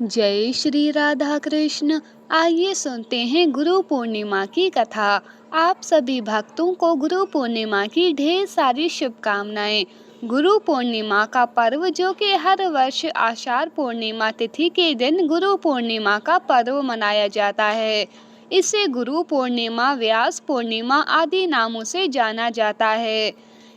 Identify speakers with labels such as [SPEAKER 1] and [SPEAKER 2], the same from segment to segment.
[SPEAKER 1] जय श्री राधा कृष्ण। आइए सुनते हैं गुरु पूर्णिमा की कथा। आप सभी भक्तों को गुरु पूर्णिमा की ढेर सारी शुभकामनाएं। गुरु पूर्णिमा का पर्व, जो कि हर वर्ष आषाढ़ पूर्णिमा तिथि के दिन गुरु पूर्णिमा का पर्व मनाया जाता है। इसे गुरु पूर्णिमा, व्यास पूर्णिमा आदि नामों से जाना जाता है।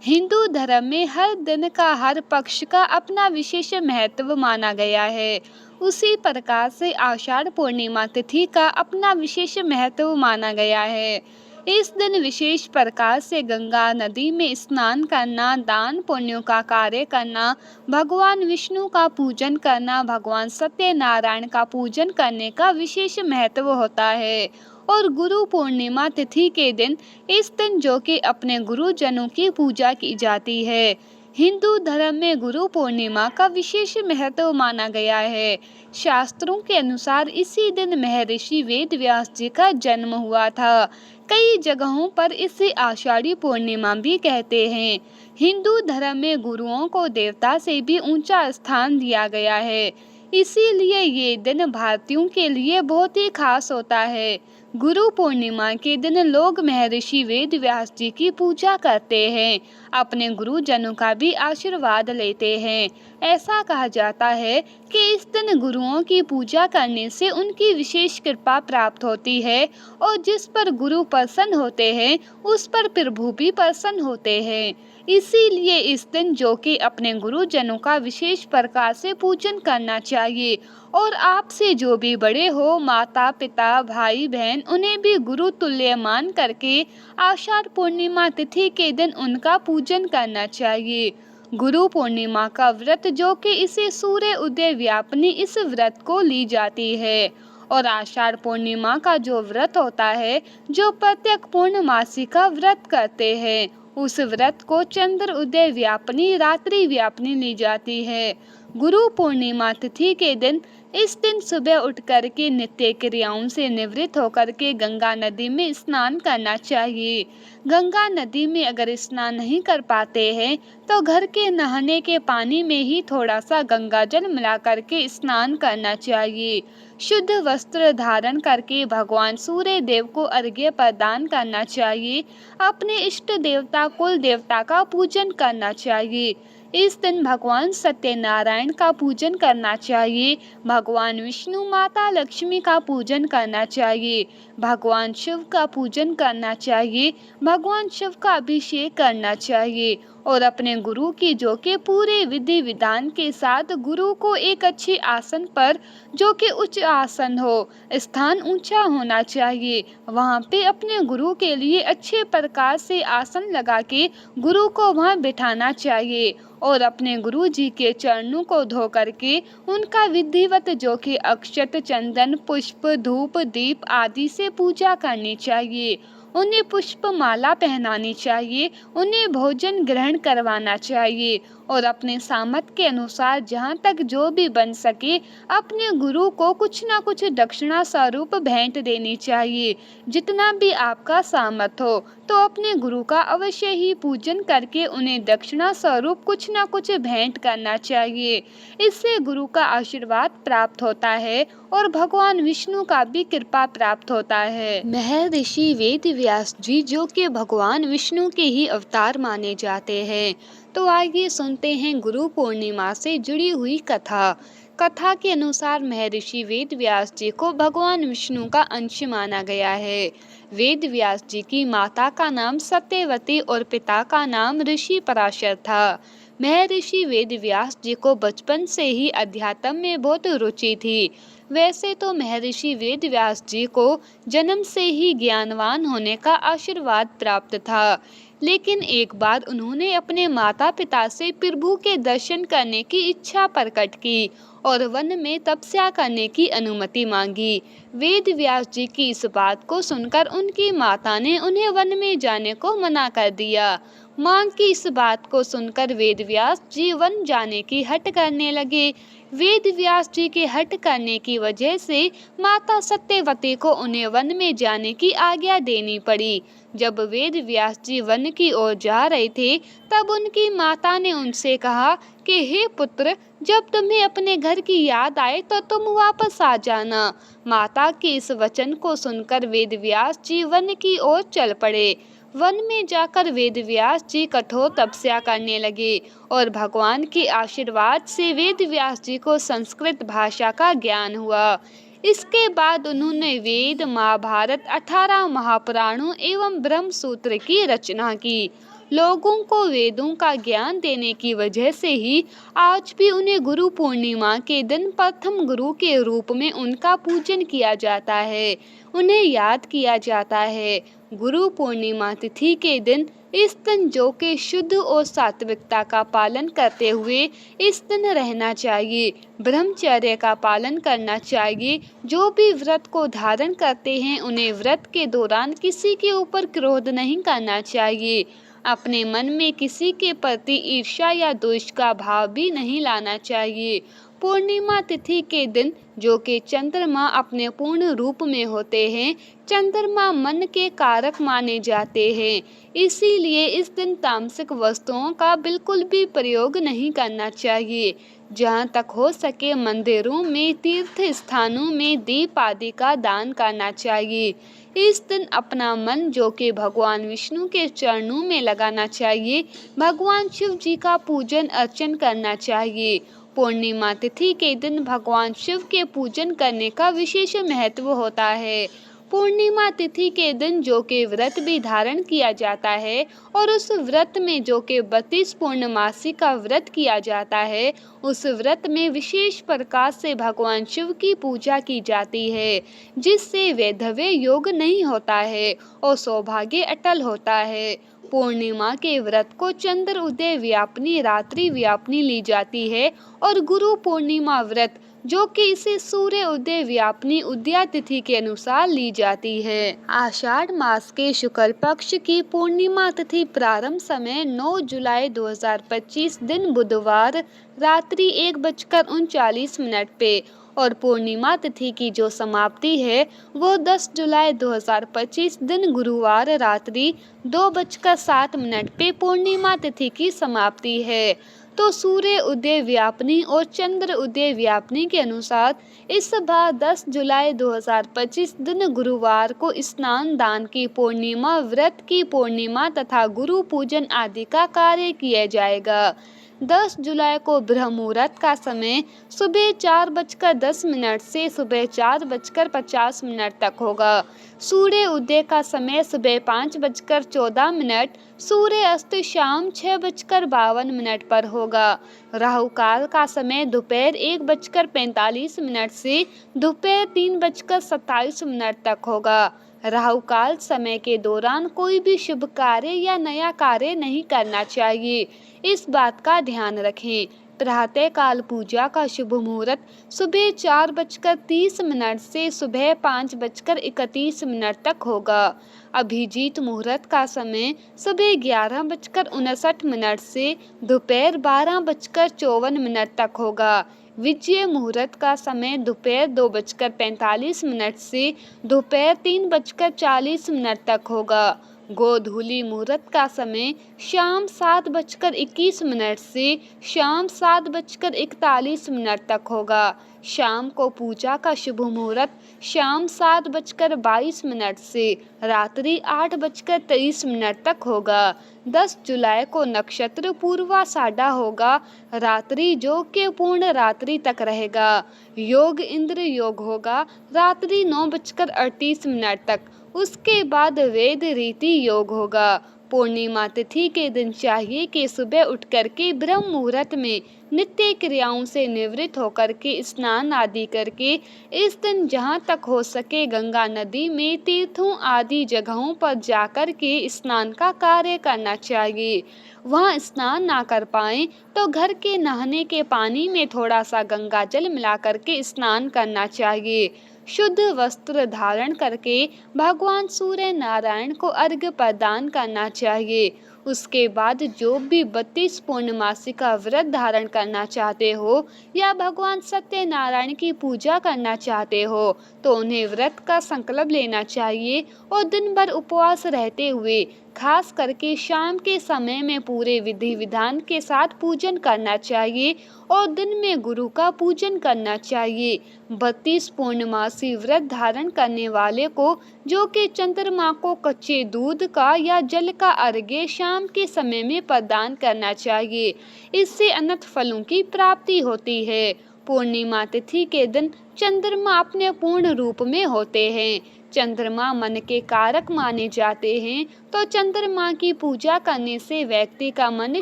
[SPEAKER 1] हिंदू धर्म में हर दिन का, हर पक्ष का अपना विशेष महत्व माना गया है। उसी प्रकार से आषाढ़ पूर्णिमा तिथि का अपना विशेष महत्व माना गया है। इस दिन विशेष प्रकार से गंगा नदी में स्नान करना, दान पुण्यों का कार्य करना, भगवान विष्णु का पूजन करना, भगवान सत्यनारायण का पूजन करने का विशेष महत्व होता है। और गुरु पूर्णिमा तिथि के दिन, इस दिन जो कि अपने गुरुजनों की पूजा की जाती है। हिंदू धर्म में गुरु पूर्णिमा का विशेष महत्व माना गया है। शास्त्रों के अनुसार इसी दिन महर्षि वेद व्यास जी का जन्म हुआ था। कई जगहों पर इसे आषाढ़ी पूर्णिमा भी कहते हैं। हिंदू धर्म में गुरुओं को देवता से भी ऊंचा स्थान दिया गया है। इसीलिए ये दिन भारतीयों के लिए बहुत ही खास होता है। गुरु पूर्णिमा के दिन लोग महर्षि वेद व्यास जी की पूजा करते हैं, अपने गुरुजनों का भी आशीर्वाद लेते हैं। ऐसा कहा जाता है कि इस दिन गुरुओं की पूजा करने से उनकी विशेष कृपा प्राप्त होती है, और जिस पर गुरु प्रसन्न होते हैं उस पर प्रभु भी प्रसन्न होते हैं। इसीलिए इस दिन जो कि अपने गुरुजनों का विशेष प्रकार से पूजन करना चाहिए। और आपसे जो भी बड़े हो, माता पिता, भाई बहन, उन्हें भी गुरु तुल्य मान करके आषाढ़ पूर्णिमा तिथि के दिन उनका पूजन करना चाहिए। गुरु पूर्णिमा का व्रत, जो कि इसे सूर्य उदय व्यापनी, इस व्रत को ली जाती है। और आषाढ़ पूर्णिमा का जो व्रत होता है, जो प्रत्येक पूर्णमासी का व्रत करते हैं, उस व्रत को चंद्र उदय व्यापनी, रात्रि व्यापनी ली जाती है। गुरु पूर्णिमा तिथि के दिन, इस दिन सुबह उठ कर के नित्य क्रियाओं से निवृत्त होकर के गंगा नदी में स्नान करना चाहिए। गंगा नदी में अगर स्नान नहीं कर पाते हैं तो घर के नहाने के पानी में ही थोड़ा सा गंगा जल मिला करके स्नान करना चाहिए। शुद्ध वस्त्र धारण करके भगवान सूर्य देव को अर्घ्य प्रदान करना चाहिए। अपने इष्ट देवता, कुल देवता का पूजन करना चाहिए। इस दिन भगवान सत्यनारायण का पूजन करना चाहिए। भगवान विष्णु, माता लक्ष्मी का पूजन करना चाहिए। भगवान शिव का पूजन करना चाहिए। भगवान शिव का अभिषेक करना चाहिए। और अपने गुरु की, जो कि पूरे विधि विधान के साथ, गुरु को एक अच्छे आसन पर, जो कि उच्च आसन हो, स्थान ऊंचा होना चाहिए, वहाँ पे अपने गुरु के लिए अच्छे प्रकार से आसन लगा के गुरु को वहाँ बिठाना चाहिए। और अपने गुरु जी के चरणों को धो करके उनका विधिवत, जो कि अक्षत, चंदन, पुष्प, धूप, दीप आदि से पूजा करनी चाहिए। उन्हें पुष्प माला पहनानी चाहिए। उन्हें भोजन ग्रहण करवाना चाहिए। और अपने सामर्थ्य के अनुसार जहाँ तक जो भी बन सके, अपने गुरु को कुछ ना कुछ दक्षिणा स्वरूप भेंट देनी चाहिए। जितना भी आपका सामर्थ्य हो, तो अपने गुरु का अवश्य ही पूजन करके उन्हें दक्षिणा स्वरूप कुछ ना कुछ भेंट करना चाहिए। इससे गुरु का आशीर्वाद प्राप्त होता है और भगवान विष्णु का भी कृपा प्राप्त होता है। महर्षि वेद व्यास जी, जो कि भगवान विष्णु के ही अवतार माने जाते हैं। तो आइए सुनते हैं गुरु पूर्णिमा से जुड़ी हुई कथा। कथा के अनुसार महर्षि वेद व्यास जी को भगवान विष्णु का अंश माना गया है। वेद व्यास जी की माता का नाम सत्यवती और पिता का नाम ऋषि पराशर था। महर्षि वेद व्यास जी को बचपन से ही अध्यात्म में बहुत रुचि थी। वैसे तो महर्षि वेद व्यास जी को जन्म से ही ज्ञानवान होने का आशीर्वाद प्राप्त था, लेकिन एक बार उन्होंने अपने माता पिता से प्रभु के दर्शन करने की इच्छा प्रकट की और वन में तपस्या करने की अनुमति मांगी। वेद व्यास जी की इस बात को सुनकर उनकी माता ने उन्हें वन में जाने को मना कर दिया। मां की इस बात को सुनकर वेद व्यास जी वन जाने की हट करने लगे। वेद व्यास जी के हट करने की वजह से माता सत्यवती को उन्हें वन में जाने की आज्ञा देनी पड़ी। जब वेद व्यास जी वन की ओर जा रहे थे, तब उनकी माता ने उनसे कहा कि हे पुत्र, जब तुम्हें अपने घर की याद आए तो तुम वापस आ जाना। माता के इस वचन को सुनकर वेद व्यास जी वन की ओर चल पड़े। वन में जाकर वेद व्यास जी कठोर तपस्या करने लगे और भगवान के आशीर्वाद से वेद व्यास जी को संस्कृत भाषा का ज्ञान हुआ। इसके बाद उन्होंने वेद, महाभारत, 18 महापुराणों एवं ब्रह्म सूत्र की रचना की। लोगों को वेदों का ज्ञान देने की वजह से ही आज भी उन्हें गुरु पूर्णिमा के दिन प्रथम गुरु के रूप में उनका पूजन किया जाता है, उन्हें याद किया जाता है। गुरु पूर्णिमा तिथि के दिन इस दिन जो कि शुद्ध और सात्विकता का पालन करते हुए इस दिन रहना चाहिए, ब्रह्मचर्य का पालन करना चाहिए। जो भी व्रत को धारण करते हैं उन्हें व्रत के दौरान किसी के ऊपर क्रोध नहीं करना चाहिए। अपने मन में किसी के प्रति ईर्ष्या या द्वेष का भाव भी नहीं लाना चाहिए। पूर्णिमा तिथि के दिन जो कि चंद्रमा अपने पूर्ण रूप में होते हैं, चंद्रमा मन के कारक माने जाते हैं, इसीलिए इस दिन तामसिक वस्तुओं का बिल्कुल भी प्रयोग नहीं करना चाहिए। जहाँ तक हो सके मंदिरों में, तीर्थ स्थानों में दीप आदि का दान करना चाहिए। इस दिन अपना मन जो कि भगवान विष्णु के चरणों में लगाना चाहिए। भगवान शिव जी का पूजन अर्चन करना चाहिए। पूर्णिमा तिथि के दिन भगवान शिव के पूजन करने का विशेष महत्व होता है। पूर्णिमा तिथि के दिन जो कि व्रत भी धारण किया जाता है और उस व्रत में जो कि 32 पूर्णमासी का व्रत किया जाता है, उस व्रत में विशेष प्रकार से भगवान शिव की पूजा की जाती है, जिससे वैधव्य योग नहीं होता है और सौभाग्य अटल होता है। पूर्णिमा के व्रत को चंद्र उदय व्यापनी, रात्रि व्यापनी ली जाती है और गुरु पूर्णिमा व्रत जो कि इसे सूर्य उदय व्यापनी उदया तिथि के अनुसार ली जाती है। आषाढ़ मास के शुक्ल पक्ष की पूर्णिमा तिथि प्रारंभ समय 9 जुलाई 2025 दिन बुधवार रात्रि 1:39 पे और पूर्णिमा तिथि की जो समाप्ति है वो 10 जुलाई 2025 दिन गुरुवार रात्रि 2:07 पे पूर्णिमा तिथि की समाप्ति है। तो सूर्य उदय व्यापनी और चंद्र उदय व्यापनी के अनुसार इस बार 10 जुलाई 2025 दिन गुरुवार को स्नान दान की पूर्णिमा, व्रत की पूर्णिमा तथा गुरु पूजन आदि का कार्य किया जाएगा। 10 जुलाई को ब्रह्म मुहूर्त का समय सुबह 4:10 से सुबह 4:50 तक होगा। सूर्य उदय का समय सुबह 5:14, सूर्य अस्त शाम 6:52 पर होगा। राहु काल का समय दोपहर 1:45 से दोपहर 3:27 तक होगा। राहु काल समय के दौरान कोई भी शुभ कार्य या नया कार्य नहीं करना चाहिए, इस बात का ध्यान रखें। प्रातः काल पूजा का शुभ मुहूर्त सुबह 4:30 से सुबह 5:31 तक होगा। अभिजीत मुहूर्त का समय सुबह 11:59 से दोपहर 12:54 तक होगा। विजय मुहूर्त का समय दोपहर 2:45 से दोपहर 3:40 तक होगा। गोधूली मुहूर्त का समय शाम 7:21 से शाम 7:41 तक होगा। शाम को पूजा का शुभ मुहूर्त शाम 7:22 से रात्रि 8:23 तक होगा। 10 जुलाई को नक्षत्र पूर्वाषाढ़ा होगा, रात्रि जो कि पूर्ण रात्रि तक रहेगा। योग इंद्र योग होगा रात्रि 9:38 तक, उसके बाद वेद रीति योग होगा। पूर्णिमा तिथि के दिन चाहिए कि सुबह उठ करके ब्रह्म मुहूर्त में नित्य क्रियाओं से निवृत्त होकर के स्नान आदि करके इस दिन जहाँ तक हो सके गंगा नदी में, तीर्थों आदि जगहों पर जाकर के स्नान का कार्य करना चाहिए। वहाँ स्नान ना कर पाएं तो घर के नहाने के पानी में थोड़ा सा गंगा जल मिला करके स्नान करना चाहिए। शुद्ध वस्त्र धारण करके भगवान सूर्य नारायण को अर्घ्य प्रदान करना चाहिए। उसके बाद जो भी 32 पूर्णमासी का व्रत धारण करना चाहते हो या भगवान सत्यनारायण की पूजा करना चाहते हो तो उन्हें व्रत का संकल्प लेना चाहिए और दिन भर उपवास रहते हुए खास करके शाम के समय में पूरे विधि विधान के साथ पूजन करना चाहिए और दिन में गुरु का पूजन करना चाहिए। 32 पूर्णमासी व्रत धारण करने वाले को जो कि चंद्रमा को कच्चे दूध का या जल का अर्घ्य शाम के समय में प्रदान करना चाहिए। इससे अनंत फलों की प्राप्ति होती है। पूर्णिमा तिथि के दिन चंद्रमा अपने पूर्ण रूप में होते हैं। चंद्रमा मन के कारक माने जाते हैं, तो चंद्रमा की पूजा करने से व्यक्ति का मन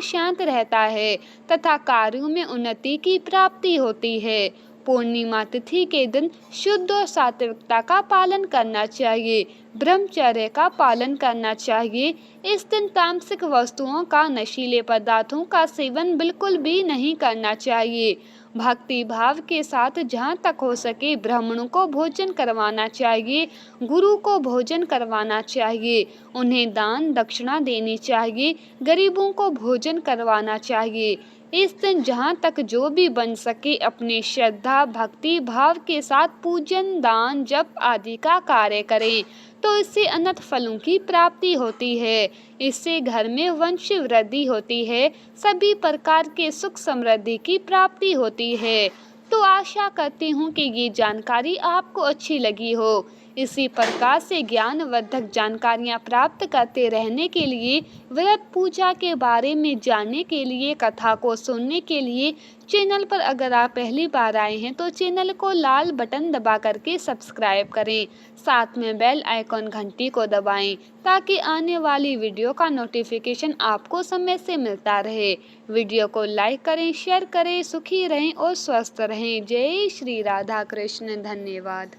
[SPEAKER 1] शांत रहता है तथा कार्यों में उन्नति की प्राप्ति होती है। पूर्णिमा तिथि के दिन शुद्ध और सात्विकता का पालन करना चाहिए, ब्रह्मचर्य का पालन करना चाहिए। इस दिन तामसिक वस्तुओं का, नशीले पदार्थों का सेवन बिल्कुल भी नहीं करना चाहिए। भक्ति भाव के साथ जहाँ तक हो सके ब्राह्मणों को भोजन करवाना चाहिए, गुरु को भोजन करवाना चाहिए, उन्हें दान दक्षिणा देनी चाहिए, गरीबों को भोजन करवाना चाहिए। इस दिन जहाँ तक जो भी बन सके अपने श्रद्धा भक्ति भाव के साथ पूजन दान जप आदि का कार्य करें, तो इससे अनंत फलों की प्राप्ति होती है। इससे घर में वंश वृद्धि होती है, सभी प्रकार के सुख समृद्धि की प्राप्ति होती है। तो आशा करती हूँ कि ये जानकारी आपको अच्छी लगी हो। इसी प्रकार से ज्ञानवर्धक जानकारियाँ प्राप्त करते रहने के लिए, व्रत पूजा के बारे में जानने के लिए, कथा को सुनने के लिए चैनल पर अगर आप पहली बार आए हैं तो चैनल को लाल बटन दबा करके सब्सक्राइब करें। साथ में बेल आइकॉन घंटी को दबाएं ताकि आने वाली वीडियो का नोटिफिकेशन आपको समय से मिलता रहे। वीडियो को लाइक करें, शेयर करें, सुखी रहें और स्वस्थ रहें। जय श्री राधा कृष्ण। धन्यवाद।